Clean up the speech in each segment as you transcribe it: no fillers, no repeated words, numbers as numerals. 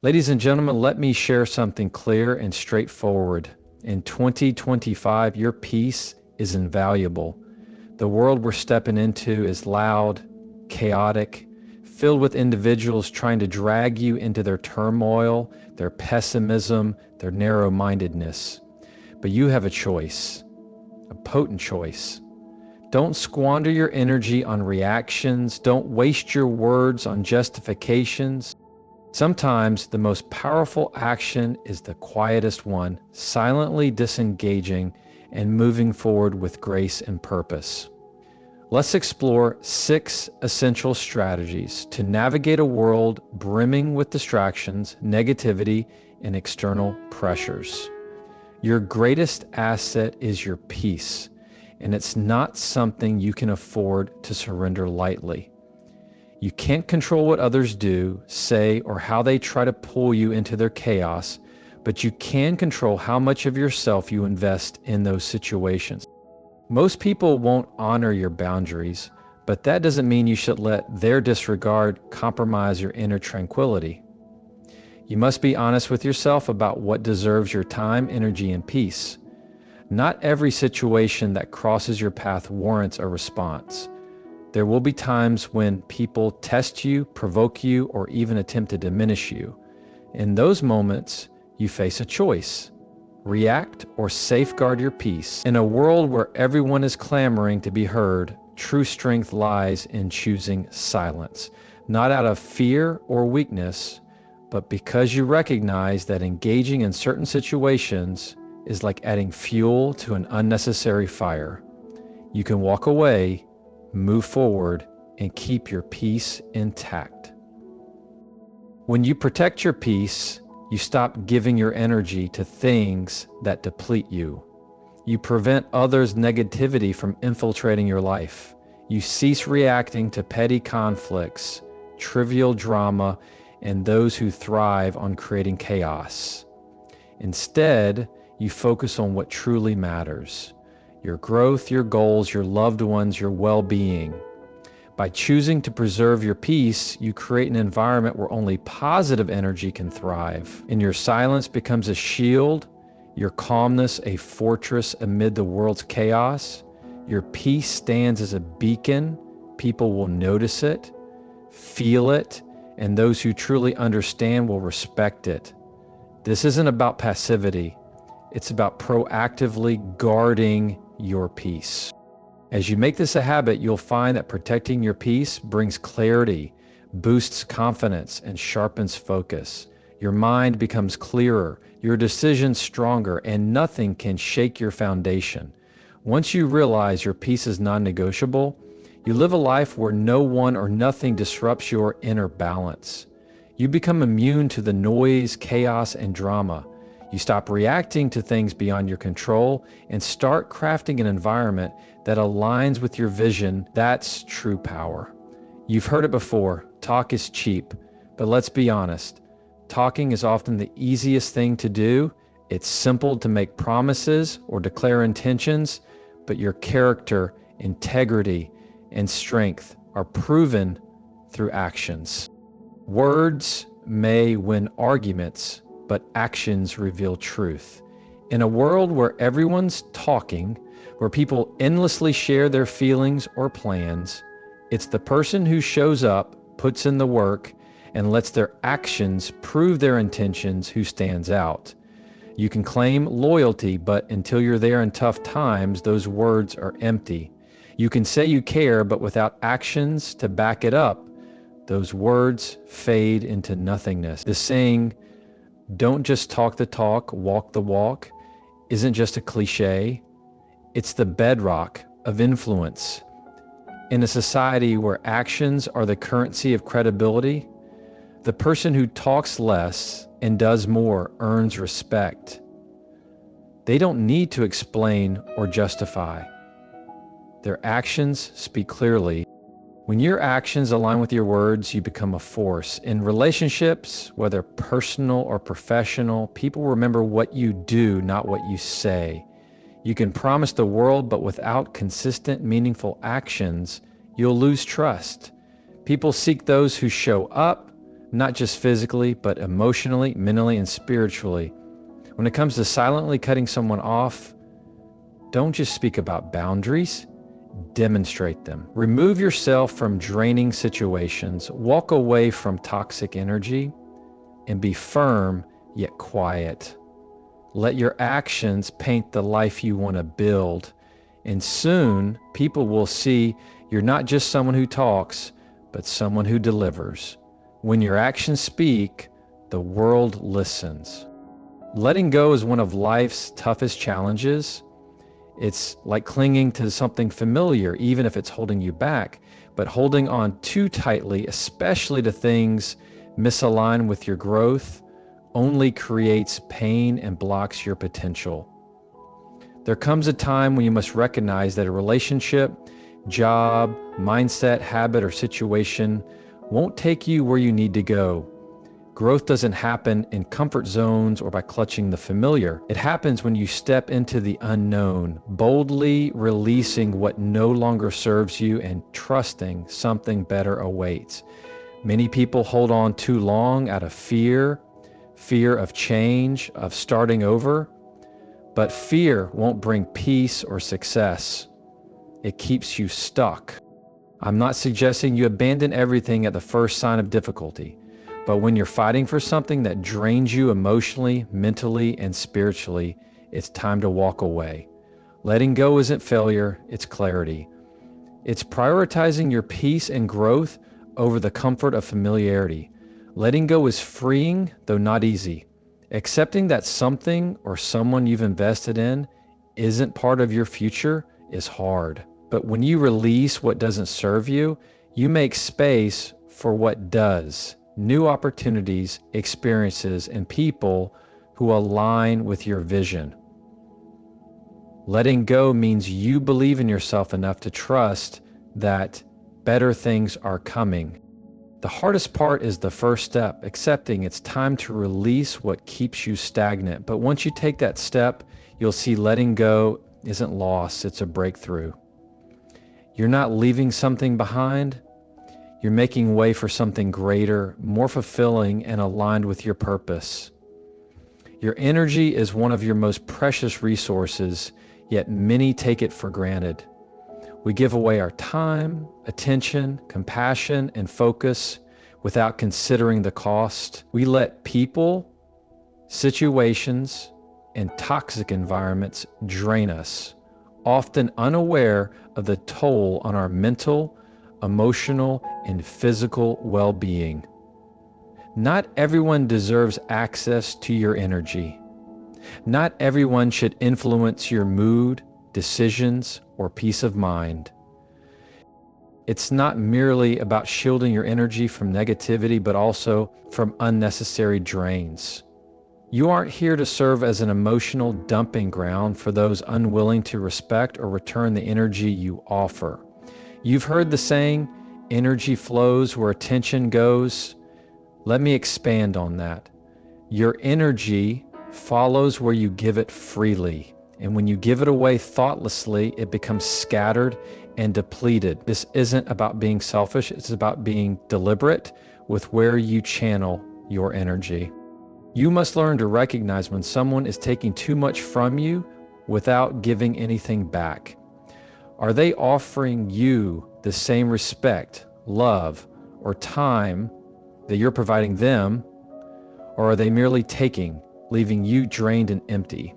Ladies and gentlemen, let me share something clear and straightforward. In 2025, your peace is invaluable. The world we're stepping into is loud, chaotic, filled with individuals trying to drag you into their turmoil, their pessimism, their narrow-mindedness. But you have a choice, a potent choice. Don't squander your energy on reactions. Don't waste your words on justifications. Sometimes the most powerful action is the quietest one, silently disengaging and moving forward with grace and purpose. Let's explore 6 essential strategies to navigate a world brimming with distractions, negativity, and external pressures. Your greatest asset is your peace, and it's not something you can afford to surrender lightly. You can't control what others do, say, or how they try to pull you into their chaos, but you can control how much of yourself you invest in those situations. Most people won't honor your boundaries, but that doesn't mean you should let their disregard compromise your inner tranquility. You must be honest with yourself about what deserves your time, energy, and peace. Not every situation that crosses your path warrants a response. There will be times when people test you, provoke you, or even attempt to diminish you. In those moments, you face a choice: react or safeguard your peace. In a world where everyone is clamoring to be heard, true strength lies in choosing silence, not out of fear or weakness, but because you recognize that engaging in certain situations is like adding fuel to an unnecessary fire. You can walk away, move forward, and keep your peace intact. When you protect your peace, you stop giving your energy to things that deplete you. You prevent others' negativity from infiltrating your life. You cease reacting to petty conflicts, trivial drama, and those who thrive on creating chaos. Instead, you focus on what truly matters: your growth, your goals, your loved ones, your well-being. By choosing to preserve your peace, you create an environment where only positive energy can thrive, and your silence becomes a shield, your calmness a fortress amid the world's chaos. Your peace stands as a beacon. People will notice it, feel it, and those who truly understand will respect it. This isn't about passivity. It's about proactively guarding your peace. As you make this a habit, you'll find that protecting your peace brings clarity, boosts confidence, and sharpens focus. Your mind becomes clearer, your decisions stronger, and nothing can shake your foundation. Once you realize your peace is non-negotiable, you live a life where no one or nothing disrupts your inner balance. You become immune to the noise, chaos, and drama. You stop reacting to things beyond your control and start crafting an environment that aligns with your vision. That's true power. You've heard it before, talk is cheap, but let's be honest. Talking is often the easiest thing to do. It's simple to make promises or declare intentions, but your character, integrity, and strength are proven through actions. Words may win arguments, but actions reveal truth. In a world where everyone's talking, where people endlessly share their feelings or plans, it's the person who shows up, puts in the work, and lets their actions prove their intentions who stands out. You can claim loyalty, but until you're there in tough times, those words are empty. You can say you care, but without actions to back it up, those words fade into nothingness. The saying, "Don't just talk the talk, walk the walk," isn't just a cliche. It's the bedrock of influence. In a society where actions are the currency of credibility, the person who talks less and does more earns respect. They don't need to explain or justify. Their actions speak clearly. When your actions align with your words, you become a force. In relationships, whether personal or professional, people remember what you do, not what you say. You can promise the world, but without consistent, meaningful actions, you'll lose trust. People seek those who show up, not just physically, but emotionally, mentally, and spiritually. When it comes to silently cutting someone off, don't just speak about boundaries, demonstrate them. Remove yourself from draining situations, walk away from toxic energy, and be firm yet quiet. Let your actions paint the life you want to build, and soon people will see you're not just someone who talks, but someone who delivers. When your actions speak, the world listens. Letting go is one of life's toughest challenges. It's like clinging to something familiar, even if it's holding you back, but holding on too tightly, especially to things misaligned with your growth, only creates pain and blocks your potential. There comes a time when you must recognize that a relationship, job, mindset, habit, or situation won't take you where you need to go. Growth doesn't happen in comfort zones or by clutching the familiar. It happens when you step into the unknown, boldly releasing what no longer serves you and trusting something better awaits. Many people hold on too long out of fear of change, of starting over. But fear won't bring peace or success. It keeps you stuck. I'm not suggesting you abandon everything at the first sign of difficulty, but when you're fighting for something that drains you emotionally, mentally, and spiritually, it's time to walk away. Letting go isn't failure, it's clarity. It's prioritizing your peace and growth over the comfort of familiarity. Letting go is freeing, though not easy. Accepting that something or someone you've invested in isn't part of your future is hard. But when you release what doesn't serve you, you make space for what does. New opportunities, experiences, and people who align with your vision. Letting go means you believe in yourself enough to trust that better things are coming. The hardest part is the first step, accepting it's time to release what keeps you stagnant. But once you take that step, you'll see letting go isn't loss, it's a breakthrough. You're not leaving something behind, you're making way for something greater, more fulfilling, and aligned with your purpose. Your energy is one of your most precious resources, yet many take it for granted. We give away our time, attention, compassion, and focus without considering the cost. We let people, situations, and toxic environments drain us, often unaware of the toll on our mental, emotional, and physical well-being. Not everyone deserves access to your energy. Not everyone should influence your mood, decisions, or peace of mind. It's not merely about shielding your energy from negativity, but also from unnecessary drains. You aren't here to serve as an emotional dumping ground for those unwilling to respect or return the energy you offer. You've heard the saying, energy flows where attention goes. Let me expand on that. Your energy follows where you give it freely. And when you give it away thoughtlessly, it becomes scattered and depleted. This isn't about being selfish, it's about being deliberate with where you channel your energy. You must learn to recognize when someone is taking too much from you without giving anything back. Are they offering you the same respect, love, or time that you're providing them, or are they merely taking, leaving you drained and empty?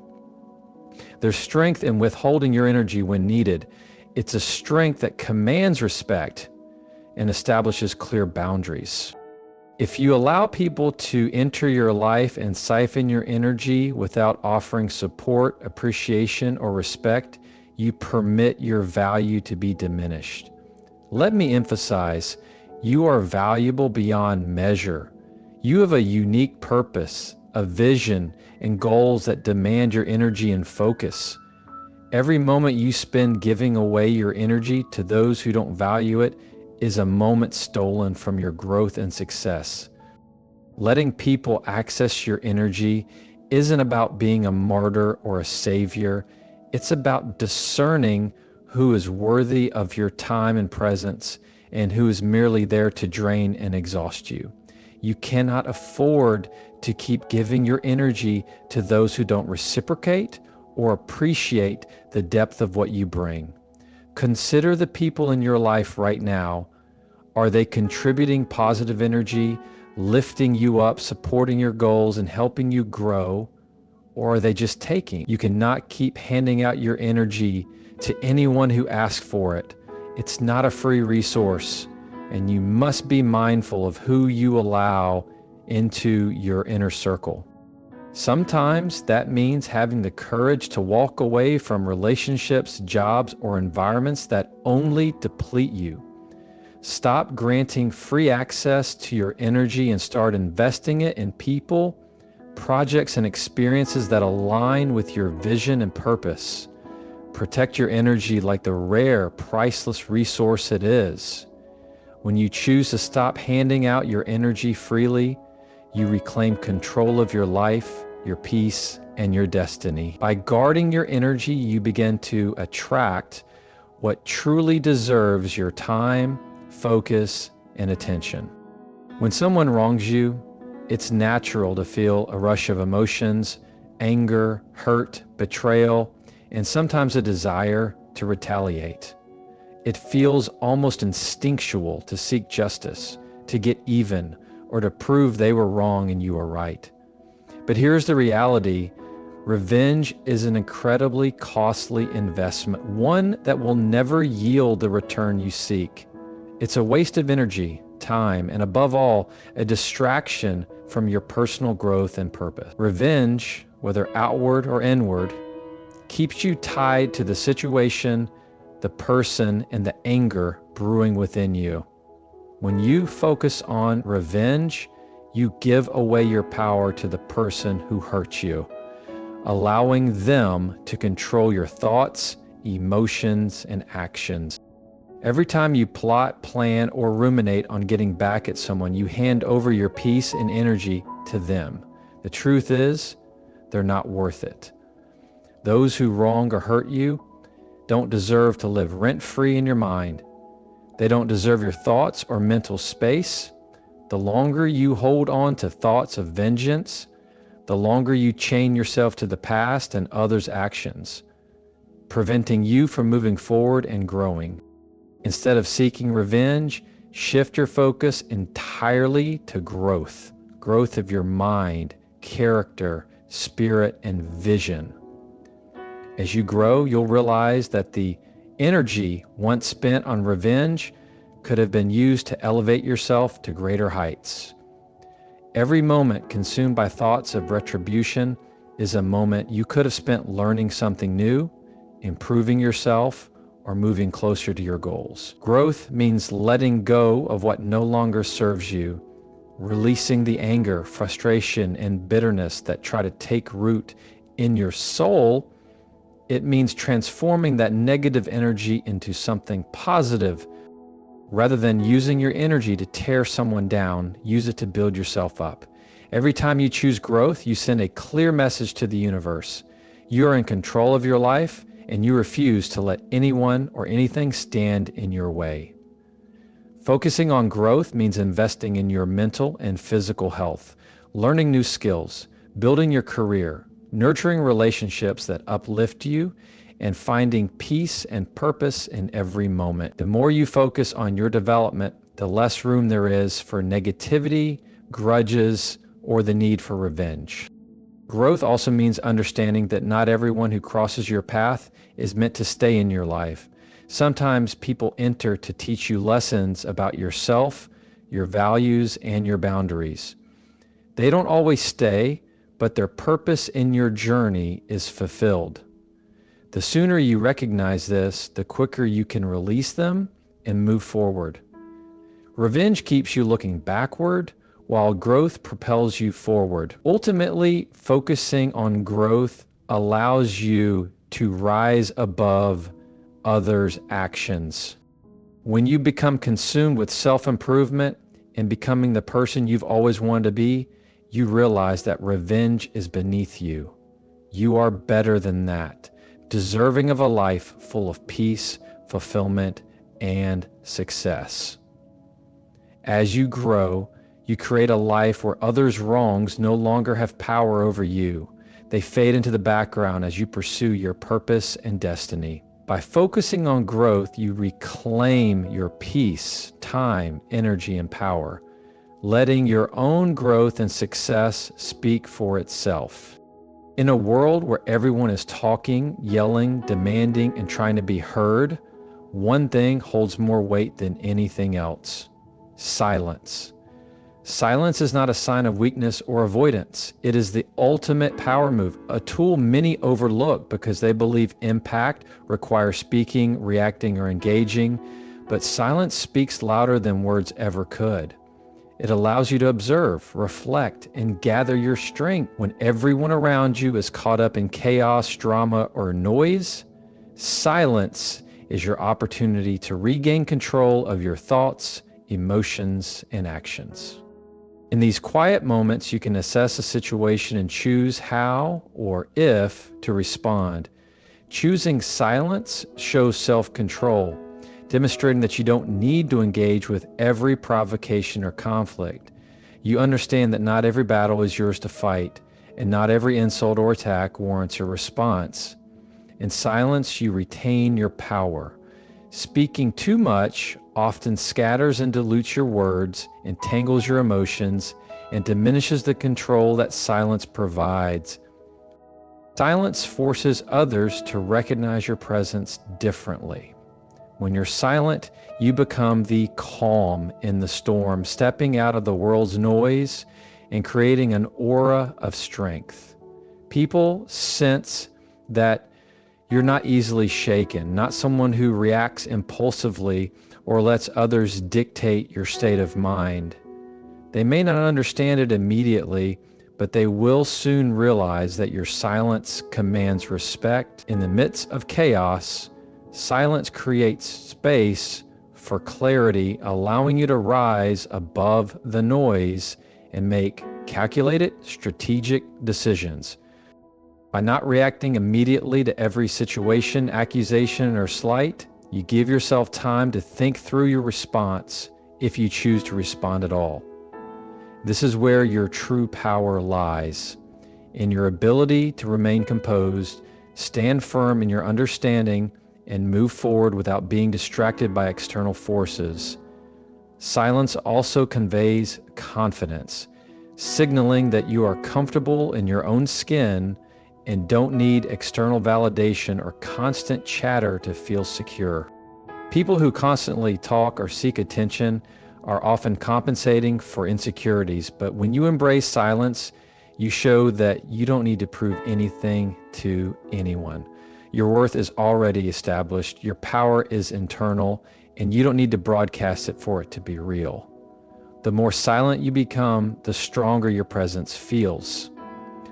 There's strength in withholding your energy when needed. It's a strength that commands respect and establishes clear boundaries. If you allow people to enter your life and siphon your energy without offering support, appreciation, or respect, you permit your value to be diminished. Let me emphasize, you are valuable beyond measure. You have a unique purpose, a vision, and goals that demand your energy and focus. Every moment you spend giving away your energy to those who don't value it is a moment stolen from your growth and success. Letting people access your energy isn't about being a martyr or a savior. It's about discerning who is worthy of your time and presence and who is merely there to drain and exhaust you. You cannot afford to keep giving your energy to those who don't reciprocate or appreciate the depth of what you bring. Consider the people in your life right now. Are they contributing positive energy, lifting you up, supporting your goals, and helping you grow? Or are they just taking? You cannot keep handing out your energy to anyone who asks for it. It's not a free resource, and you must be mindful of who you allow into your inner circle. Sometimes that means having the courage to walk away from relationships, jobs, or environments that only deplete you. Stop granting free access to your energy and start investing it in people, projects, and experiences that align with your vision and purpose. Protect your energy like the rare, priceless resource it is. When you choose to stop handing out your energy freely, you reclaim control of your life, your peace, and your destiny. By guarding your energy, you begin to attract what truly deserves your time, focus, and attention. When someone wrongs you, it's natural to feel a rush of emotions, anger, hurt, betrayal, and sometimes a desire to retaliate. It feels almost instinctual to seek justice, to get even, or to prove they were wrong and you were right. But here's the reality. Revenge is an incredibly costly investment, one that will never yield the return you seek. It's a waste of energy, time, and above all, a distraction from your personal growth and purpose. Revenge, whether outward or inward, keeps you tied to the situation, the person, and the anger brewing within you. When you focus on revenge, you give away your power to the person who hurt you, allowing them to control your thoughts, emotions, and actions. Every time you plot, plan, or ruminate on getting back at someone, you hand over your peace and energy to them. The truth is, they're not worth it. Those who wrong or hurt you don't deserve to live rent-free in your mind. They don't deserve your thoughts or mental space. The longer you hold on to thoughts of vengeance, the longer you chain yourself to the past and others' actions, preventing you from moving forward and growing. Instead of seeking revenge, shift your focus entirely to growth of your mind, character, spirit, and vision. As you grow, you'll realize that the energy once spent on revenge could have been used to elevate yourself to greater heights. Every moment consumed by thoughts of retribution is a moment you could have spent learning something new, improving yourself, or moving closer to your goals. Growth means letting go of what no longer serves you, releasing the anger, frustration, and bitterness that try to take root in your soul. It means transforming that negative energy into something positive. Rather than using your energy to tear someone down, use it to build yourself up. Every time you choose growth, you send a clear message to the universe. You are in control of your life, and you refuse to let anyone or anything stand in your way. Focusing on growth means investing in your mental and physical health, learning new skills, building your career, nurturing relationships that uplift you, and finding peace and purpose in every moment. The more you focus on your development, the less room there is for negativity, grudges, or the need for revenge. Growth also means understanding that not everyone who crosses your path is meant to stay in your life. Sometimes people enter to teach you lessons about yourself, your values, and your boundaries. They don't always stay, but their purpose in your journey is fulfilled. The sooner you recognize this, the quicker you can release them and move forward. Revenge keeps you looking backward, while growth propels you forward. Ultimately, focusing on growth allows you to rise above others' actions. When you become consumed with self-improvement and becoming the person you've always wanted to be, you realize that revenge is beneath you. You are better than that, deserving of a life full of peace, fulfillment, and success. As you grow, You create a life where others' wrongs no longer have power over you. They fade into the background as you pursue your purpose and destiny. By focusing on growth, you reclaim your peace, time, energy, and power, letting your own growth and success speak for itself. In a world where everyone is talking, yelling, demanding, and trying to be heard, one thing holds more weight than anything else: silence. Silence is not a sign of weakness or avoidance. It is the ultimate power move, a tool many overlook because they believe impact requires speaking, reacting, or engaging. But silence speaks louder than words ever could. It allows you to observe, reflect, and gather your strength. When everyone around you is caught up in chaos, drama, or noise, silence is your opportunity to regain control of your thoughts, emotions, and actions. In these quiet moments, you can assess a situation and choose how or if to respond. Choosing silence shows self-control, demonstrating that you don't need to engage with every provocation or conflict. You understand that not every battle is yours to fight, and not every insult or attack warrants a response. In silence, you retain your power. Speaking too much often scatters and dilutes your words, entangles your emotions, and diminishes the control that silence provides. Silence forces others to recognize your presence differently. When you're silent, you become the calm in the storm, stepping out of the world's noise and creating an aura of strength. People sense that you're not easily shaken, not someone who reacts impulsively or lets others dictate your state of mind. They may not understand it immediately, but they will soon realize that your silence commands respect. In the midst of chaos, silence creates space for clarity, allowing you to rise above the noise and make calculated, strategic decisions. By not reacting immediately to every situation, accusation, or slight, you give yourself time to think through your response if you choose to respond at all. This is where your true power lies, in your ability to remain composed, stand firm in your understanding, and move forward without being distracted by external forces. Silence also conveys confidence, signaling that you are comfortable in your own skin and don't need external validation or constant chatter to feel secure. People who constantly talk or seek attention are often compensating for insecurities, but when you embrace silence, you show that you don't need to prove anything to anyone. Your worth is already established, your power is internal, and you don't need to broadcast it for it to be real. The more silent you become, the stronger your presence feels.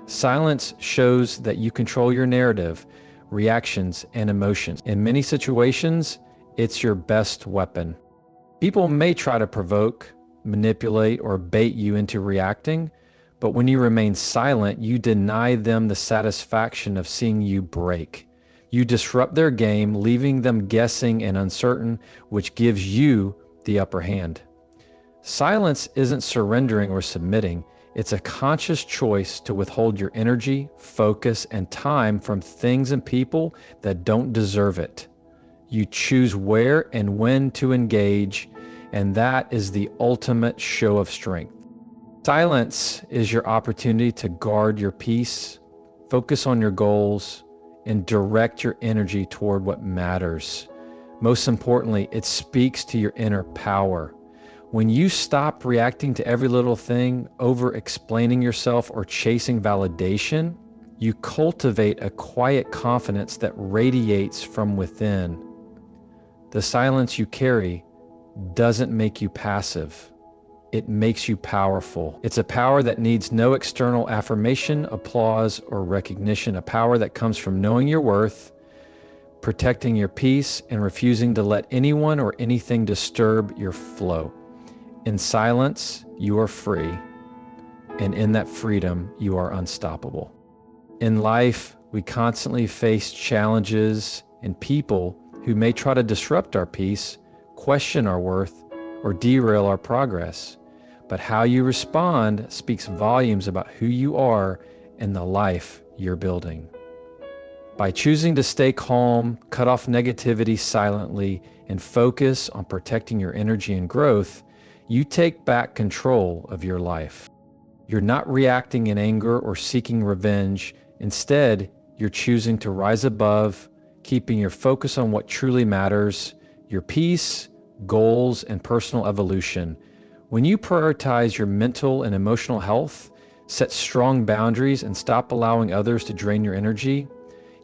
Silence shows that you control your narrative, reactions, and emotions. In many situations, it's your best weapon. People may try to provoke, manipulate, or bait you into reacting, but when you remain silent, you deny them the satisfaction of seeing you break. You disrupt their game, leaving them guessing and uncertain, which gives you the upper hand. Silence isn't surrendering or submitting. It's a conscious choice to withhold your energy, focus, and time from things and people that don't deserve it. You choose where and when to engage, and that is the ultimate show of strength. Silence is your opportunity to guard your peace, focus on your goals, and direct your energy toward what matters. Most importantly, it speaks to your inner power. When you stop reacting to every little thing, over-explaining yourself, or chasing validation, you cultivate a quiet confidence that radiates from within. The silence you carry doesn't make you passive. It makes you powerful. It's a power that needs no external affirmation, applause, or recognition, a power that comes from knowing your worth, protecting your peace, and refusing to let anyone or anything disturb your flow. In silence, you are free, and in that freedom, you are unstoppable. In life, we constantly face challenges and people who may try to disrupt our peace, question our worth, or derail our progress. but how you respond speaks volumes about who you are and the life you're building. By choosing to stay calm, cut off negativity silently, and focus on protecting your energy and growth, you take back control of your life. You're not reacting in anger or seeking revenge. Instead, you're choosing to rise above, keeping your focus on what truly matters, your peace, goals, and personal evolution. When you prioritize your mental and emotional health, set strong boundaries, and stop allowing others to drain your energy,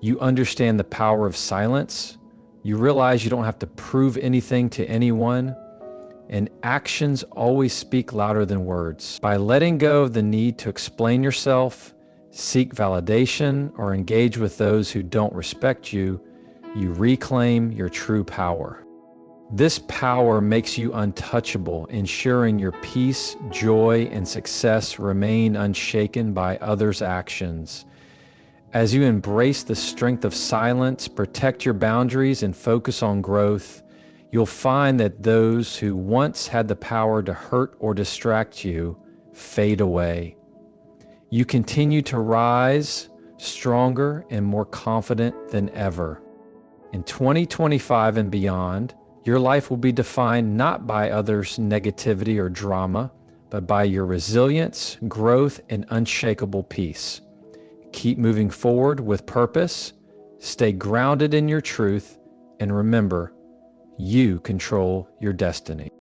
you understand the power of silence. You realize you don't have to prove anything to anyone, and actions always speak louder than words. By letting go of the need to explain yourself, seek validation, or engage with those who don't respect you, you reclaim your true power. This power makes you untouchable, ensuring your peace, joy, and success remain unshaken by others' actions. As you embrace the strength of silence, protect your boundaries, and focus on growth, you'll find that those who once had the power to hurt or distract you fade away. You continue to rise, stronger and more confident than ever. In 2025 and beyond, your life will be defined not by others' negativity or drama, but by your resilience, growth, and unshakable peace. Keep moving forward with purpose, stay grounded in your truth, and remember, you control your destiny.